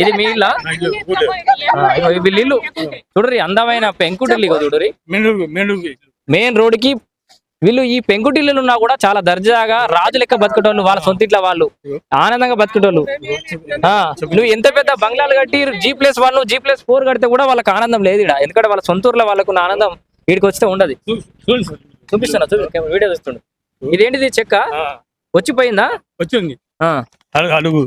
ఇది మీ ఇల్లా వీళ్ళ ఇల్లు చూడరి అందమైన పెంకుటిల్లు చూడరి మెయిన్ రోడ్ కి వీళ్ళు ఈ పెంకుటిల్లు ఉన్నా కూడా చాలా దర్జాగా రాజు లెక్క బతికేటోళ్ళు వాళ్ళ సొంత ఇట్లా వాళ్ళు ఆనందంగా బతికేటోళ్ళు నువ్వు ఎంత పెద్ద బంగ్లాలు కట్టి G+1 G+4 కడితే కూడా వాళ్ళకి ఆనందం లేదు ఇక్కడ ఎందుకంటే వాళ్ళ సొంత ఊర్లో వాళ్ళకున్న ఆనందం వీడికి వస్తే ఉండదు చూపిస్తున్నా వీడియో చూస్తుండు ఇదేంటిది చెక్క వచ్చిపోయిందా వచ్చింది అడుగు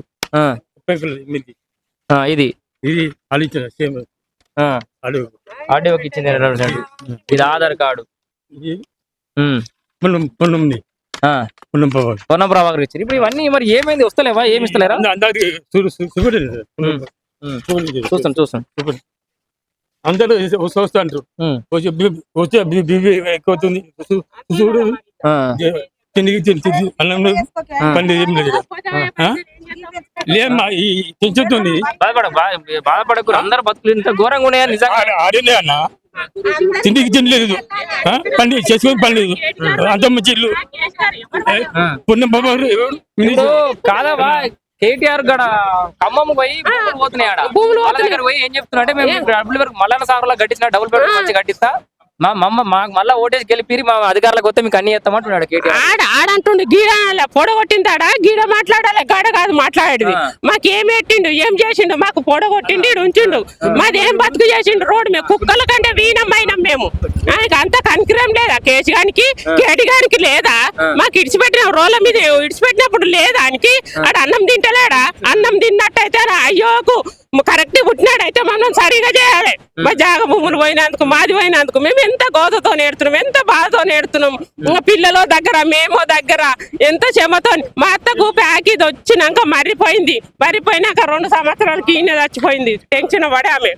ఇది ఆర్డీఓకి ఇచ్చింది ఇది ఆధార్ కార్డు పొన్నం ప్రభాకర్ ఇచ్చారు ఇప్పుడు ఇవన్నీ మరి ఏమైంది వస్తలేవా ఏమి ఇస్తలేరా చూస్తాను అందరూ వస్తుంటారు వచ్చే బీబీ ఎక్కువ చూడు పండి లేమ్మా ఈ పెంచుతుంది బాధపడకు అందరు బతుకులు ఇంత ఘోరంగా ఉన్నాయా నిజంగా ఆడినే అన్న తిండికి తినలేదు పండి చేసుకొని పండలేదు అంత మంచి ఇల్లు పుణ్యం బాబా కాదవా కేటీఆర్ గడ ఖమ్మం పోయి భూములు పోతున్నాయి ఆడ వాళ్ళ దగ్గర పోయి ఏం చెప్తున్నా అంటే మేము డబ్బులు వరకు మల్లన్న సాగర్లో కట్టించిన డబుల్ బెడ్రూమ్ మంచి కట్టిస్తా మాకు మళ్ళా ఓటేసి గెలిపిరి మా అధికారులకు వస్తే మీకు అన్ని చేస్తామంటున్నాడు కేటీఆర్ ఆడంటుండు గీడ పొడగొట్టిందాడా గీడ మాట్లాడాలి గాడ కాదు మాట్లాడేది మాకు ఏం పెట్టిండు ఏం చేసిండు మాకు పొడగొట్టిండు ఉంచిండు మాది ఏం బతుకు చేసిండు రోడ్డు మేము కుక్కల కంటే వీనమ్మైనాం మేము అంత కనికరం లేదా కేసీగానికి కేటీగానికి లేదా మాకు ఇడిచిపెట్టిన రోడ్ల మీద ఇడిచిపెట్టినప్పుడు లేదా ఆయనకి ఆడ అన్నం తింటలేడా అన్నం తిన్నట్టయితే అయ్యోకు కరెక్ట్ పుట్టినాడైతే మనం సరిగా చేయాలి మా జాగ భూములు పోయినందుకు మాది పోయినందుకు మేము ఎంత గోదతో నేడుతున్నాం ఎంత బాధతో నేడుతున్నాం పిల్లల దగ్గర మేము దగ్గర ఎంత క్షమతో మా అత్తకు ప్యాకేజ్ వచ్చినాక మర్రిపోయినాక 2 సంవత్సరాలకి ఈయన చచ్చిపోయింది టెన్షన్ పడే ఆమె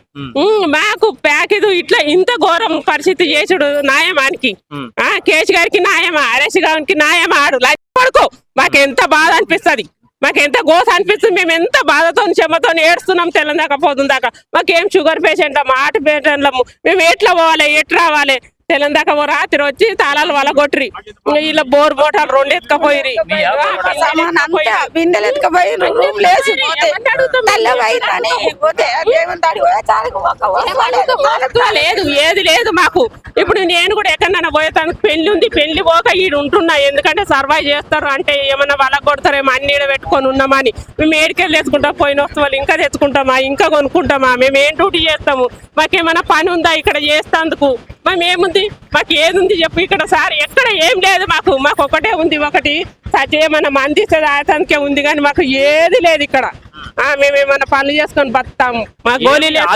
మాకు ప్యాకేజ్ ఇట్లా ఇంత ఘోరం పరిస్థితి చేసుడు న్యాయమానికి కేసు గారికి న్యాయమా అరెస్ట్ గారికి న్యాయమా ఆడు పడుకో మాకు ఎంత బాధ అనిపిస్తుంది మాకు ఎంత గోస అనిపిస్తుంది మేము ఎంత బాధతో క్షమతో ఏడుస్తున్నాం తెల్లందాకా పోతుందాకా మాకేం షుగర్ పేషెంట్ హార్ట్ పేషెంట్లము మేము ఎట్లా పోవాలి ఎట్లా రావాలి తెల్లందాకా రాత్రి వచ్చి తాళాలు వాళ్ళ కొట్టిరి ఇలా బోర్ మోటార్లు 2 ఎత్తుకపోయి లేదు ఏది లేదు మాకు ఇప్పుడు నేను కూడా ఎక్కడన్నా పోయేదానికి పెళ్లి ఉంది పెళ్లి పోక ఈడు ఉంటున్నా ఎందుకంటే సర్వైవ్ చేస్తారు అంటే ఏమన్నా వాళ్ళ కొడతారేమో అన్ని పెట్టుకొని ఉన్నామని మేము ఏడికెళ్ళి తెచ్చుకుంటాం పోయిన వస్తువులు ఇంకా తెచ్చుకుంటామా ఇంకా కొనుక్కుంటామా మేము ఏం డ్యూటీ చేస్తాము మాకేమైనా పని ఉందా ఇక్కడ చేస్తేందుకు మేమేముంది మాకు ఏది ఉంది చెప్పు ఇక్కడ సార్ ఎక్కడ ఏం లేదు మాకు ఒకటే ఉంది ఒకటి ఏమన్నా మందిస్తుంది ఆయతానికే ఉంది కానీ మాకు ఏది లేదు ఇక్కడ మేమేమన్నా పనులు చేసుకొని బతాము మా గోళీ లేదు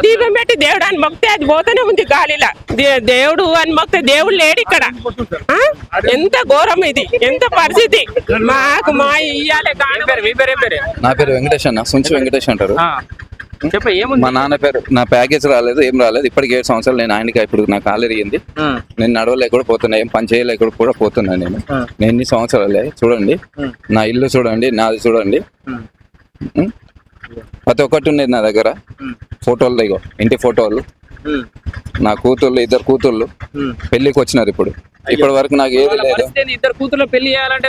దీపం పెట్టి దేవుడు అని మొక్కితే అది పోతూనే ఉంది గాలిలా దేవుడు అని మొక్కితే దేవుడు లేడు ఇక్కడ ఎంత ఘోరం ఇది ఎంత పరిస్థితి మాకు మా ఇయ్యాలి. నా పేరు వెంకటేష్ అన్న సుంచి వెంకటేష్ అంటారు. మా నాన్న పేరు నా ప్యాకేజ్ రాలేదు ఏం రాలేదు ఇప్పటికి 7 సంవత్సరాలు నేను ఆయనకి ఇప్పుడు నాకు కాలేరిగింది నేను నడవలేక కూడా పోతున్నా ఏం పని చేయలేక కూడా పోతున్నా నేను ఎన్ని సంవత్సరాలే చూడండి నా ఇల్లు చూడండి నాది చూడండి ప్రతి ఒక్కటి ఉండేది నా దగ్గర ఫోటోలు దగ్గర ఇంటి ఫోటోలు నా కూతుళ్ళు 2 కూతుళ్ళు పెళ్లికి వచ్చినారు ఇప్పుడు ఇప్పటి వరకు నాకు ఏది లేదు. 2 కూతుళ్ళు పెళ్లి చేయాలంటే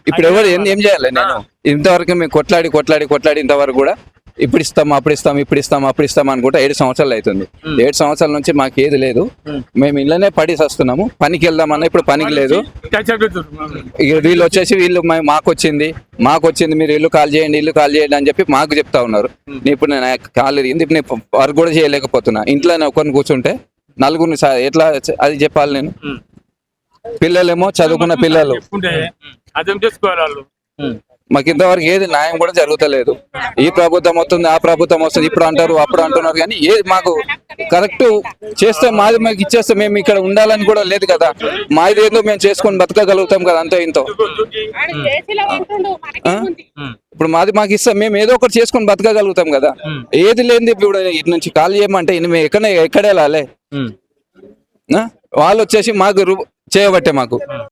ఇప్పుడు ఎవరు ఏం చేయాలి నేను ఇంతవరకు మేము కొట్లాడి ఇంతవరకు కూడా ఇప్పుడు ఇస్తాం అప్పుడు ఇస్తాం అనుకుంటా 7 సంవత్సరాలు అవుతుంది. 7 సంవత్సరాల నుంచి మాకు ఏది లేదు మేము ఇళ్ళనే పడి వస్తున్నాము పనికి వెళ్దామన్నా ఇప్పుడు పనికి లేదు. వీళ్ళు వచ్చేసి మాకు వచ్చింది మీరు ఇల్లు కాల్ చేయండి అని చెప్పి మాకు చెప్తా ఉన్నారు. ఇప్పుడు నేను కాలు ఇరిగింది ఇప్పుడు నేను వర్క్ కూడా చేయలేకపోతున్నా ఇంట్లోనే ఒకరిని కూర్చుంటే 4 ఎట్లా అది చెప్పాలి నేను పిల్లలేమో చదువుకున్న పిల్లలు మాకు ఇంతవరకు ఏది న్యాయం కూడా జరుగుతలేదు. ఈ ప్రభుత్వం వస్తుంది ఆ ప్రభుత్వం వస్తుంది ఇప్పుడు అంటారు అప్పుడు అంటున్నారు కానీ ఏది మాకు కరెక్ట్ చేస్తే మాది మాకు ఇచ్చేస్తే మేము ఇక్కడ ఉండాలని కూడా లేదు కదా మాది ఏదో మేము చేసుకొని బతకగలుగుతాం కదా అంతే ఇంతో ఇప్పుడు మాది మాకు ఇస్తాం మేము ఏదో ఒకటి చేసుకొని బతకగలుగుతాం కదా ఏది లేనిది ఇప్పుడు ఇటు నుంచి కాల్ చేయమంటే ఎక్కడ వెళ్ళాలి వాళ్ళు వచ్చేసి మాకు చేయబట్టే మాకు